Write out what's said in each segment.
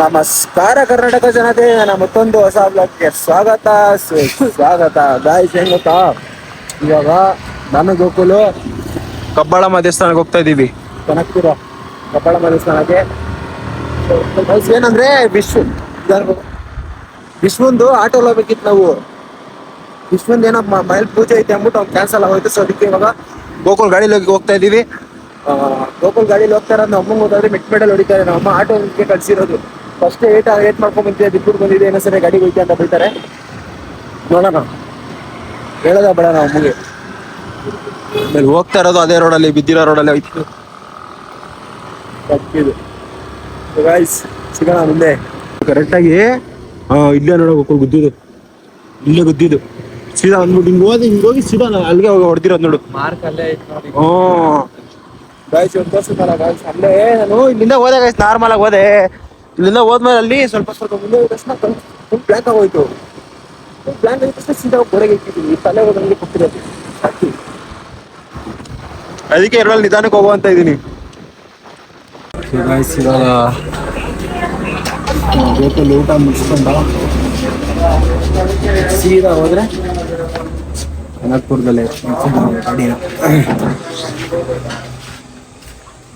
ನಮಸ್ಕಾರ ಕರ್ನಾಟಕ ಜನತೆ, ನನ್ನ ಮತ್ತೊಂದು ಹೊಸ ಬ್ಲಾಗ್ಗೆ ಸ್ವಾಗತ ಸ್ವಾಗತ. ಗಾಯ್ಸ್ ಏನ್ ಗೊತ್ತಾ, ಇವಾಗ ನಾನು ಗೋಕುಲು ಕಬ್ಬಾಳಮ್ಮ ದೇವಸ್ಥಾನಕ್ಕೆ ಹೋಗ್ತಾ ಇದೀವಿ. ಕನಕಪುರ ಕಬ್ಬಾಳಮ್ಮ ದೇವಸ್ಥಾನಕ್ಕೆ. ಏನಂದ್ರೆ ವಿಶ್ವಂದು ಆಟೋಲ್ ಹೋಗ್ಬೇಕಿತ್ತು ನಾವು. ವಿಶ್ವಂದ್ ಏನೋ ಮನೇಲಿ ಪೂಜೆ ಐತೆ ಅಂದ್ಬಿಟ್ಟು ಅವ್ನು ಕ್ಯಾನ್ಸಲ್ ಆಗೋಯ್ತು. ಸೊ ಅದಕ್ಕೆ ಇವಾಗ ಗೋಕುಲ್ ಗಾಡಿಲಿ ಹೋಗ್ತಾ ಇದೀವಿ. ಗೋಕುಲ್ ಗಾಡಿಲಿ ಹೋಗ್ತಾ ಇರೋದು ನಮ್ಮ ಅಮ್ಮಂಗೆ ಹೋದ್ರೆ ಮೆಟ್ಮೆಡಲ್ ಹೊಡಿತಾರೆ. ನಮ್ಮ ಅಮ್ಮ ಆಟೋಗೆ ಕಳ್ಸಿರೋದು. ಫಸ್ಟ್ ಏಟ್ ಮಾಡ್ಕೊಂಡ್ ಬಂದಿದೆ, ಬಿಟ್ಬಿಟ್ಟು ಬಂದಿದೆ, ಏನೋ ಸರಿ ಗಾಡಿಗೆ ಹೋಯ್ತು ಅಂತ ಬೈತಾರೆ. ನೋಡೋಣ, ಹೇಳೋದ ಬೇಡ ನಾವು ಅಮ್ಮಗೆ. ಆಮೇಲೆ ಹೋಗ್ತಾ ಇರೋದು ಅದೇ ರೋಡಲ್ಲಿ, ಬಿದ್ದಿರೋ ರೋಡಲ್ಲಿ ಹೋಯ್ತು. ಗಾಯ್ಸ್ ಸಿಗೋಣ ಮುಂದೆ. ಕರೆಕ್ಟಾಗಿ ಇಲ್ಲೇ ನೋಡೋ ಗೋಕುಲ್ ಗುದ್ದಿದ್ದು, ಇಲ್ಲೇ ಗುದ್ದಿದ್ದು. ಸೀದಾ ಅಂದ್ಬಿಟ್ಟು ಹಿಂಗೆ ಹೋಗಿ ಸೀದಾ ಅಲ್ಲಿಗೆ ಹೊಡೆದಿರೋದು ನೋಡು. ಗಾಯ್ಸ್ ಒಂದು ತೋರಿಸುತ್ತಲ್ಲ ಗಾಯ್ಸ್, ಅಲ್ಲೇ ನಾನು ಇಲ್ಲಿಂದ ಹೋದೆ ಗಾಯ್ಸ್, ನಾರ್ಮಲ್ ಆಗಿ ಹೋದೆ. ಇಲ್ಲಿಂದ ಹೋದ್ಮೇಲೆ ಅಲ್ಲಿ ಸ್ವಲ್ಪ ಮುಂದೆ ಹೋದ ತಕ್ಷಣ ಫುಲ್ ಬ್ಲ್ಯಾಂಕ್ ಆಗೋಯ್ತು. ಬ್ಲ್ಯಾಂಕ್ ಆಗಿದ ತಕ್ಷಣ ಸೀದಾ ಹೊರಗೆ ಇಟ್ಟಿದ್ದೀನಿ. ತಲೆ ಹೋದಂಗೆ ಕೊಟ್ಟಿರೋದು ಸಾಕಿ. ಅದಕ್ಕೆ ಎರಡಲ್ಲಿ ನಿಧಾನಕ್ಕೆ ಹೋಗುವಂತ ಇದ್ದೀನಿ. ಗಾಯ್ಸ್ ಇವಾಗ ಗೋಕುಲ್ ಊಟ ಮುಗಿಸ್ಕೊಂಡ ಸೀದಾ ಹೋದ್ರೆ ಕನಕಪುರದಲ್ಲೇ ಗಾಡಿನ.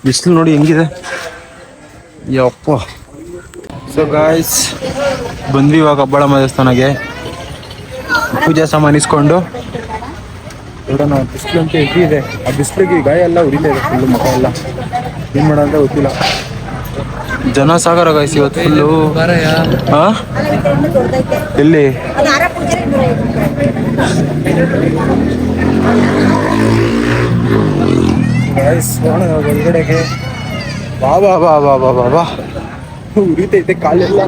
ಬಿಸಿಲು ನೋಡಿ ಹೆಂಗಿದೆ, ಯಪ್ಪ. ಸೊ ಗಾಯ್ಸ್ ಬಂದ್ವಿ ಇವಾಗ ಕಬ್ಬಾಳಮ್ಮ ದೇವಸ್ಥಾನಕ್ಕೆ. ಪೂಜಾ ಸಾಮಾನು ಇಸ್ಕೊಂಡು ನೋಡೋಣ. ಬಿಸಿಲು ಅಂತ ಇದೆ, ಆ ಬಿಸಿಲಿಗೆ ಗಾಯ ಎಲ್ಲ ಉರಿತಾ ಇದೆ ಫುಲ್ಲು, ಮುಖ ಎಲ್ಲ. ಏನು ಮಾಡೋಂತ ಗೊತ್ತಿಲ್ಲ. ಜನ ಸಾಗರ ಗಾಯ್ಸ್ ಇವತ್ತು ಫುಲ್ಲು. ಎಲ್ಲಿ ಗಾಯ್ಸ್ ನೋಡೋಣ ಹೊರಗಡೆಗೆ. ಬಾ ಬಾ ಬಾ ಬಾ ಬಾ ಬಾ ಬಾ, ಉರಿತೈತೆ ಕಾಲೆಲ್ಲ.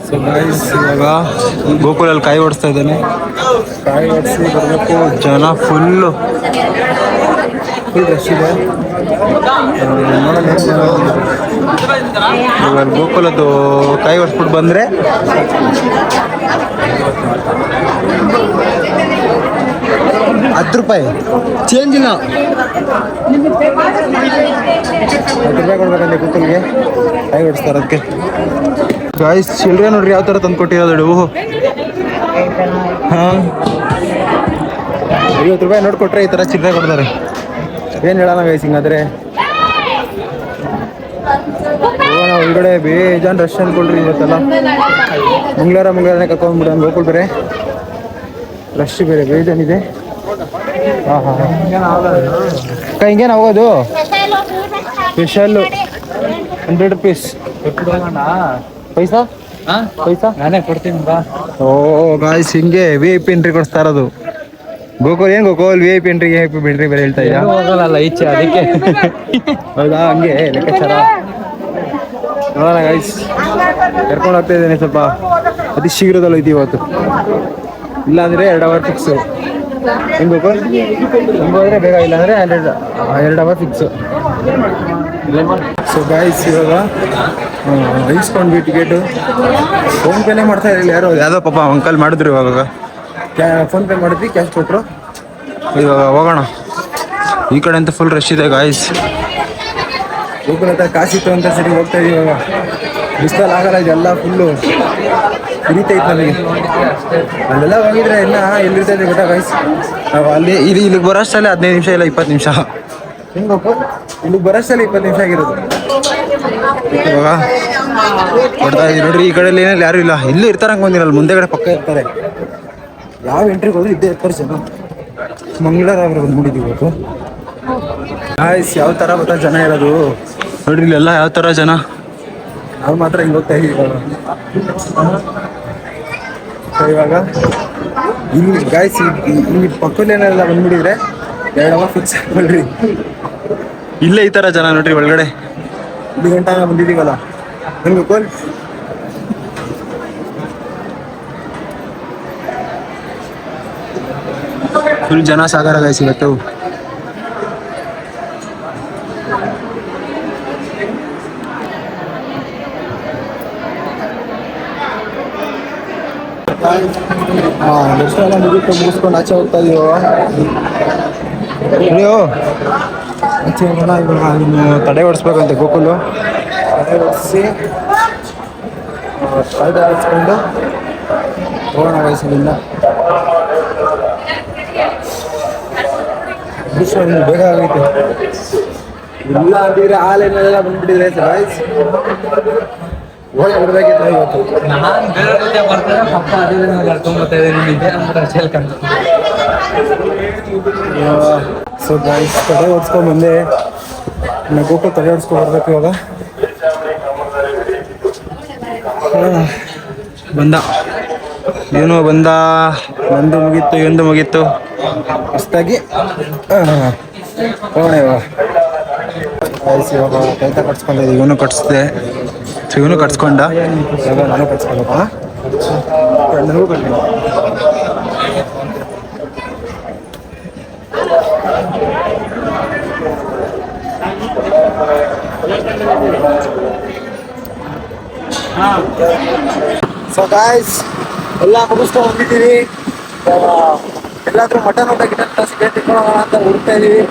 ಸೊ ಗಾಯ್ಸ್ ಇವಾಗ ಗೋಕುಲಲ್ಲಿ ಕಾಯಿ ಓಡಿಸ್ತಾ ಇದ್ದಾನೆ. ಕಾಯಿ ಓಡಿಸಿ ಬರಬೇಕು. ಜನ ಫುಲ್ ರಶ್ ಇದೆ. ಇವಾಗ ಗೋಕುಲದ್ದು ಕಾಯಿ ಓಡಿಸ್ಬಿಟ್ಟು ಬಂದರೆ ₹10 ಚೇಂಜ್ ಇಲ್ಲ. 10 ರೂಪಾಯಿ ಕೊಡ್ಬೇಕಂತೆ ಗೋಕುಲ್ಗೆ ಕಾಯಿ ಓಡಿಸ್ತಾರೆ. ಅದಕ್ಕೆ ಗಾಯ್ಸ್ ಚಿಲ್ಡ್ರೆ ನೋಡ್ರಿ ಯಾವ ಥರ ತಂದು ಕೊಟ್ಟಿರೋದು. ಹಾಂ, ₹50 ನೋಟ್ ಕೊಟ್ಟರೆ ಈ ಥರ ಚಿಲ್ಲರೆ ಕೊಡ್ತಾರೆ. ಏನು ಹೇಳೋಣ ಗಾಯ್ಸ್ ಹಿಂಗಾದ್ರೆ. ಹೋಗೋಣ ಒಳಗಡೆ. ಬೇಜಾನ್ ರಶ್ ಅನ್ಕೊಳ್ರಿ ಇವತ್ತೆಲ್ಲ. ಮಂಗಳವಾರನೇ ಕರ್ಕೊಂಡ್ಬಿಡೋಣ ಗೋಕುಲ್. ಬೇರೆ ರಶ್ ಬೇರೆ ಬೇಜಾನಿದೆ. ಹಾಂ ಹಾಂ ಹಾಂ, ಹಿಂಗೇನು ಆಗೋದು ಸ್ಪೆಷಲ್ಲು ₹100 ಪೈಸಾ ಪೈಸಾ ನಾನೇ ಕೊಡ್ತೀನಿ ಬಾ. ಓ ಗಾಯ್ಸ್ ಹಿಂಗೆ VIP ಎಂಟ್ರಿ ಕೊಡಿಸ್ತಾ ಇರೋದು ಗೋಕುಲ್. ಏನು ಗೋಕುಲ್ VIP ಎಂಟ್ರಿಗೆ ಎಂಟ್ರಿ ಬೇರೆ ಹೇಳ್ತಾ ಇದ್ಯಾ? ಹೋಗಲ್ಲ ಈಚೆ, ಅದಕ್ಕೆ. ಹೌದಾ, ಹಂಗೆ ಲೆಕ್ಕಾಚಾರ. ನೋಡೋಣ ಗಾಯ್ಸ್, ಕರ್ಕೊಂಡು ಹೋಗ್ತಾ ಇದ್ದೇನೆ. ಸ್ವಲ್ಪ ಅತಿ ಶೀಘ್ರದಲ್ಲಿ ಹೋಯ್ತು ಇವತ್ತು. ಇಲ್ಲಾಂದರೆ 2 ಅವರ್ ಫಿಕ್ಸು. ಹೆಂಗೆ ಗೋಕುಲ್? ಹೆಂಗೆ ಹೋದರೆ ಬೇಗ, ಇಲ್ಲಾಂದರೆ 2 ಅವರ್ ಫಿಕ್ಸು. ಸೊ ಗಾಯ್ಸ್ ಇವಾಗ ಇಸ್ಕೊಂಡ್ವಿ ಟಿಕೆಟು. ಫೋನ್ ಪೇನೇ ಮಾಡ್ತಾ ಇರಲಿಲ್ಲ ಯಾರೋ, ಯಾವುದೋ ಪಾಪ ಅಂಕಲ್ ಮಾಡಿದ್ರು. ಇವಾಗ ಫೋನ್ ಪೇ ಮಾಡಿದ್ವಿ, ಕ್ಯಾಶ್ ಕೊಟ್ಟರು. ಇವಾಗ ಹೋಗೋಣ. ಈ ಕಡೆ ಅಂತ ಫುಲ್ ರಶ್ ಇದೆ ಗಾಯ್ಸ್. ಗೋಕುಲ್ ಹತ್ರ ಕಾಸಿತ್ತು ಅಂತ ಸರಿ ಹೋಗ್ತಾ ಇದೀವಿ. ಇವಾಗ ಬಿಸಿಲಲ್ಲಿ ಆಗಲ್ಲ, ಇದೆಲ್ಲ ಫುಲ್ಲು ಹಿಡಿತೈತೆ ನನಗೆ. ಅಲ್ಲೆಲ್ಲ ಹೋಗಿದ್ರೆ ಇನ್ನು ಎಲ್ಲಿರ್ತೈತೆ ಗೊತ್ತಾ ಗಾಯ್ಸ್, ನಾವು ಅಲ್ಲಿ ಇಲ್ಲಿಗೆ ಬರೋಷ್ಟಲ್ಲೇ 15 ನಿಮಿಷ ಇಲ್ಲ 20 ನಿಮಿಷ. ಹೆಂಗೆ ಗೋಕುಲ್? ಇಲ್ಲಿಗೆ ಬರೋಷ್ಟಲ್ಲೇ 20 ನಿಮಿಷ ಆಗಿರೋದು. ಇವಾಗ ಕೊಡ್ತಾ ಇದೀವಿ ನೋಡ್ರಿ. ಈ ಕಡೆಯಲ್ಲಿ ಏನಲ್ಲಿ ಯಾರು ಇಲ್ಲ. ಇಲ್ಲೂ ಇರ್ತಾರೆ ಅನ್ಕೊಂಡಿರಲ್ಲ, ಮುಂದೆ ಕಡೆ ಪಕ್ಕ ಇರ್ತಾರೆ. ಯಾವ ಎಂಟ್ರಿಗೆ ಹೋದ್ರೆ ಇದ್ದೇ ಇರ್ತಾರೆ ಜನ. ಮಂಗಳವಾರ ಬಂದ್ಬಿಟ್ಟಿದ್ದೀವಿ ಇವತ್ತು. ಗಾಯ್ಸ್ ಯಾವ ಥರ ಗೊತ್ತಾ ಜನ ಇರೋದು ನೋಡ್ರಿ. ಇಲ್ಲೆಲ್ಲ ಯಾವ ಥರ ಜನ. ನಾವು ಮಾತ್ರ ಹಿಂಗೆ ಹೋಗ್ತಾ ಇದೀವಿ ಇವಾಗ. ಇಲ್ಲಿ ಗಾಯ್ಸ್ ಇಲ್ಲಿ ಪಕ್ಕದಲ್ಲೇನೆಲ್ಲ ಬಂದ್ಬಿಟ್ಟಿದ್ರೆ 2 ಅವರ್ ಫಿಕ್ಸ್ ಆಗ್ಬಿಡ್ರಿ. ಇಲ್ಲೇ ಈ ಥರ ಜನ ನೋಡ್ರಿ ಒಳಗಡೆ. 1 ಗಂಟೆ ಬಂದಿದ್ದೀವಲ್ಲ. ಹೆಂಗೆ ಗೋಕುಲ್? ಫುಲ್ ಜನ ಸಾಗರ ಗಾಯ್ಸ್ ಇವತ್ತು. ದರ್ಶನ ಎಲ್ಲ ಮುಗಿಸ್ಕೊಂಡು ಆಚೆ ಹೋಗ್ತಾ ಇದೀವೋ. ಆಚೆ ಹೋಗೋಣ ಇವಾಗ. ಇನ್ನು ತಡೆ ಓಡಿಸ್ಬೇಕಂತೆ ಗೋಕುಲು. ತಡೆ ಓಡಿಸಿ ಕಾಯ್ದೆ ಹಚ್ಕೊಂಡು ಹೋಗೋಣ ವಯಸ್ಸಿನಿಂದ. ಬೇಗ ಆಗೈತೆ. ಇಲ್ಲ ಅಂದಿದ್ರೆ ಹಾಲಿನೆಲ್ಲ ಬಂದ್ಬಿಟ್ಟಿದ್ರೆ ಗಾಯ್ಸ್. ಹೋಗಿ ಬಿಡ್ಬೇಕಿತ್ತು ಇವತ್ತು. ನಾನು ಬೇರೆ ಜೊತೆ ಬರ್ತಾರೆ ಪಕ್ಕ ಅದೇ ಕರ್ಕೊಂಡ್ಬರ್ತಾ ಇದ್ದೀನಿ. ಸೊ ಗಾಯ್ಸ್ ತಡೆ ಓಡಿಸ್ಕೊಂಡ್ ಬಂದೆ. ಇನ್ನು ಗೋಕುಲ್ ತಡೆ ಓಡಿಸ್ಕೊಂಡು ಬರ್ಬೇಕು ಇವಾಗ. ಬಂದ ಏನೋ ಬಂದ. ಒಂದು ಮುಗೀತು, ಒಂದು ಮುಗೀತು. ಹೊಸ್ದಾಗಿ ಹೋಗೋಣ ಇವಾಗ. ಇವಾಗ ಕೈತ ಕಟ್ಸ್ಕೊಂಡಿದ್ದೆ, ಇವನು ಕಟ್ಸಿದೆ. ಸೊ ಇವನು ಕಟ್ಸ್ಕೊಂಡ, ಇವಾಗ ನಾನು ಕಟ್ಸ್ಕೊಳಪ್ಪ. ನನಗೂ ಕಟ್ಟಿ. ಸೊ ಗಾಯ್ಸ್ ಎಲ್ಲ ಮುಗಿಸ್ಕೊಂಡು ಹೋಗಿದ್ದೀವಿ. ಎಲ್ಲಾದ್ರೂ ಮಟನ್ ಊಟ ಗಿಟ ಸಿಗರೇಟ್ ತಿನ್ಕೊಳ್ಳೋಣ ಅಂತ ಹುಡುಕ್ತಾ ಇದೀವಿ.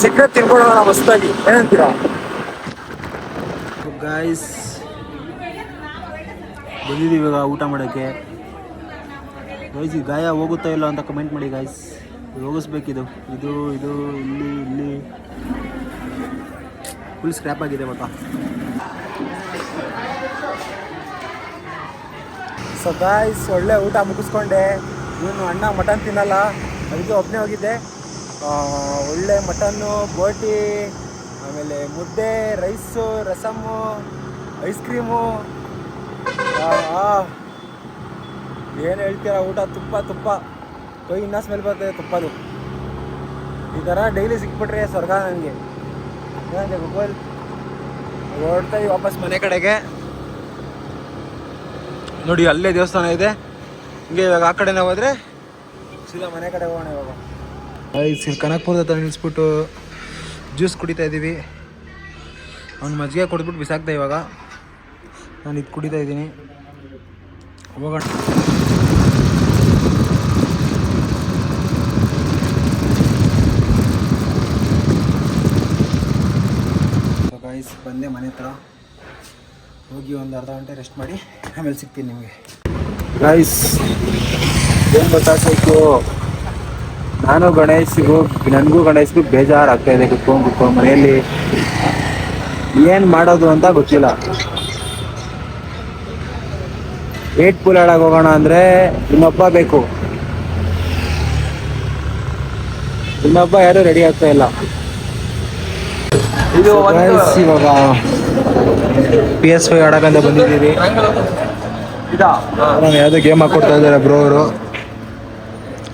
ಸಿಗರೇಟ್ ತಿನ್ಕೊಳ್ಳೋಣ ಮಸ್ತಾಗಿ, ಏನಂತೀರಾ ಗಾಯ್ಸ್? ಬಂದಿದ್ದೀವಿ ಇವಾಗ ಊಟ ಮಾಡೋಕ್ಕೆ. ಗೈಸ್ ಈ ಗಾಯ ಹೋಗುತ್ತಾ ಇಲ್ಲ ಅಂತ ಕಮೆಂಟ್ ಮಾಡಿ ಗಾಯ್ಸ್. ಹೋಗಿಸ್ಬೇಕಿದು. ಇದು ಇದು ಇಲ್ಲಿ ಇಲ್ಲಿ ಫುಲ್ ಸ್ಕ್ರ್ಯಾಪ್ ಆಗಿದೆ ಗೊತ್ತಾ. ಸೊ ಗಾಯ್ಸ್ ಒಳ್ಳೆ ಊಟ ಮುಗಿಸ್ಕೊಂಡೆ. ಇವನು ಅಣ್ಣ ಮಟನ್ ತಿನ್ನಲ್ಲ, ಅದಕ್ಕೆ ಒಬ್ಬನೇ ಹೋಗಿದ್ದೆ. ಒಳ್ಳೆ ಮಟನ್ನು, ಬೋಟಿ, ಆಮೇಲೆ ಮುದ್ದೆ, ರೈಸು, ರಸಮ್ಮು, ಐಸ್ ಕ್ರೀಮು. ಏನು ಹೇಳ್ತೀರಾ ಊಟ. ತುಪ್ಪ ತುಪ್ಪ ಕೈ ಇನ್ನೂ ಸ್ಮೆಲ್ ಬರ್ತದೆ ತುಪ್ಪದು. ಈ ಥರ ಡೈಲಿ ಸಿಕ್ಬಿಟ್ರೆ ಸ್ವರ್ಗ ನನಗೆ. ಏನಂತೆ ಗೋಕುಲ್? ಹೊರಡ್ತಾ ವಾಪಸ್ ಮನೆ ಕಡೆಗೆ. ನೋಡಿ ಅಲ್ಲೇ ದೇವಸ್ಥಾನ ಇದೆ. ಹಿಂಗೆ ಇವಾಗ ಆ ಕಡೆನೇ ಹೋದರೆ ಸೀದಾ ಮನೆ ಕಡೆ ಹೋಗೋಣ ಇವಾಗ. ಕನಕಪುರದ ಹತ್ರ ನಿಲ್ಲಿಸ್ಬಿಟ್ಟು ಜ್ಯೂಸ್ ಕುಡಿತಾ ಇದ್ದೀವಿ. ಅವ್ನು ಮಜ್ಜಿಗೆ ಕೊಡ್ಬಿಟ್ಟು ಬಿಸಾಕ್ದೆ. ಇವಾಗ ನಾನು ಇದು ಕುಡಿತಾ ಇದ್ದೀನಿ. ಹೋಗೋಣ. ಗೈಸ್ ಬಂದೆ ಮನೆ ಹತ್ರ. ಹೋಗಿ ಒಂದು ಅರ್ಧ ಗಂಟೆ ರೆಸ್ಟ್ ಮಾಡಿ ಆಮೇಲೆ ಸಿಗ್ತೀನಿ ನಿಮಗೆ. ಗೈಸ್ ಏನು ಗೊತ್ತಾಗ್ಬೇಕು, ನನಗೂ ಗಣೇಶ್ಗೂ ಬೇಜಾರಾಗ್ತಾ ಇದೆ. ಕುತ್ಕೊಂಡು ಮನೆಯಲ್ಲಿ ಏನು ಮಾಡೋದು ಅಂತ ಗೊತ್ತಿಲ್ಲ. 8 ಪೂಲ್ ಆಡಕ್ಕೆ ಹೋಗೋಣ ಅಂದರೆ ಇನ್ನೊಬ್ಬ ಬೇಕು. ಇನ್ನೊಬ್ಬ ಯಾರು ರೆಡಿ ಆಗ್ತಾ ಇಲ್ಲ. ಇವಾಗ PS5 ಆಡಕ್ಕಂತ ಬಂದಿದ್ದೀವಿ. ಯಾವುದೋ ಗೇಮ್ ಹಾಕೊಡ್ತಾ ಇದ್ದಾರೆ ಬ್ರೋ ಅವರು.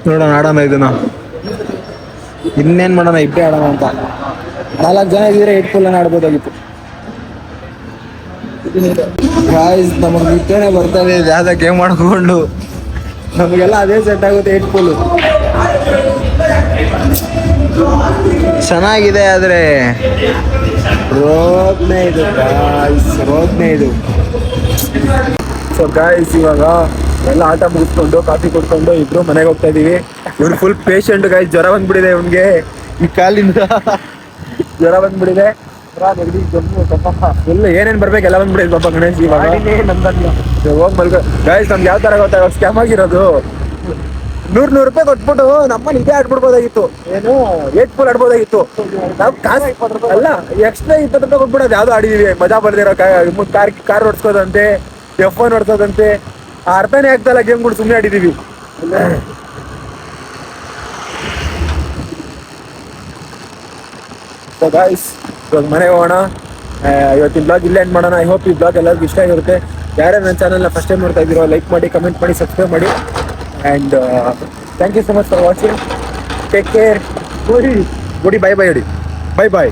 ನೋಡೋಣ ಆಡೋಣ ಇದನ್ನ. ಇನ್ನೇನು ಮಾಡೋಣ, ಇಬ್ಬರೇ ಆಡೋಣ ಅಂತ. 4 ಜನ ಇದ್ದರೆ 8 ಪೂಲನ್ನು ಆಡ್ಬೋದಾಗಿತ್ತು. ಗಾಯ್ಸ್ ನಮಗೆ ನಿತ್ಯನೇ ಬರ್ತಾರೆ ಯಾವುದೋ ಗೇಮ್ ಮಾಡ್ಕೊಂಡು. ನಮಗೆಲ್ಲ ಅದೇ ಸೆಟ್ ಆಗುತ್ತೆ. 8 ಪೂಲು ಚೆನ್ನಾಗಿದೆ, ಆದರೆ ರೋಗ್ನೇ ಇದು ಗಾಯ್ಸ್, ರೋಗ್ನೇ ಇದು. ಸೊ ಗಾಯ್ಸ್ ಇವಾಗ ಎಲ್ಲ ಆಟ ಮುಗಿಸ್ಕೊಂಡು ಕಾಫಿ ಕುಡ್ಕೊಂಡು ಇಬ್ರು ಮನೆಗೆ ಹೋಗ್ತಾ ಇದೀವಿ. ಇವ್ನು ಫುಲ್ ಪೇಷಂಟ್ ಗಾಯ್ಸ್. ಜ್ವರ ಬಂದ್ಬಿಟ್ಟಿದೆ ಇವನ್ಗೆ. ಈ ಕಾಲಿಂದ ಜ್ವರ ಬಂದ್ಬಿಟ್ಟಿದೆ. ಫುಲ್ ಏನೇನು ಬರ್ಬೇಕು ಎಲ್ಲ ಬಂದ್ಬಿಟ್ಟಿದೆ ಪಾಪ ಗಣೇಶ್. ಇವಾಗ ಹೋಗಿ ಮಲ್ಕೊ ಗಾಯ್ಸ್. ನಮ್ಗೆ ಯಾವ ಥರ ಗೊತ್ತಾಗ ಸ್ಕ್ಯಾಮ್ ಆಗಿರೋದು. 100 ರೂಪಾಯಿ ಕೊಟ್ಬಿಟ್ಟು ನಮ್ಮಲ್ಲಿ ಇದೇ ಆಡ್ಬಿಡ್ಬೋದಾಗಿತ್ತು. ಏನು 8 ಪೂಲ್ ಆಡ್ಬೋದಾಗಿತ್ತು. ನಾವು ಕಾಸು ಅಲ್ಲ, ಎಕ್ಸ್ಟ್ರಾ 20 ರೂಪಾಯಿ ಕೊಟ್ಬಿಡೋದು ಯಾವುದೋ ಆಡಿದೀವಿ. ಮಜಾ ಬರ್ದಿರೋ ಕಾರ್ ಓಡಿಸ್ಕೋದಂತೆ, F1 ಓಡಿಸೋದಂತೆ. ಅರ್ಥನೇ ಆಗ್ತಾಯಿಲ್ಲ ಗೇಮ್ಗಳು, ಸುಮ್ಮನೆ ಆಡಿದೀವಿ. ಸೊ ಗಾಯ್ಸ್ ಇವಾಗ ಮನೆಗೆ ಹೋಗೋಣ. ಇವತ್ತಿನ ಬ್ಲಾಗ್ ಇಲ್ಲೇ ಎಂಡ್ ಮಾಡೋಣ. ಐ ಹೋಪ್ ಈ ಬ್ಲಾಗ್ ಎಲ್ಲರಿಗೂ ಇಷ್ಟ ಆಗಿರುತ್ತೆ. ಯಾರ್ಯಾರು ನನ್ನ ಚಾನಲ್ನ ಫಸ್ಟ್ ಟೈಮ್ ನೋಡ್ತಾ ಇದ್ದೀರೋ ಲೈಕ್ ಮಾಡಿ, ಕಮೆಂಟ್ ಮಾಡಿ, ಸಬ್ಸ್ಕ್ರೈಬ್ ಮಾಡಿ. And thank you so much for watching. Take care. Good bye bye. ಹೊಡಿ ಬೈ ಬಾಯ್.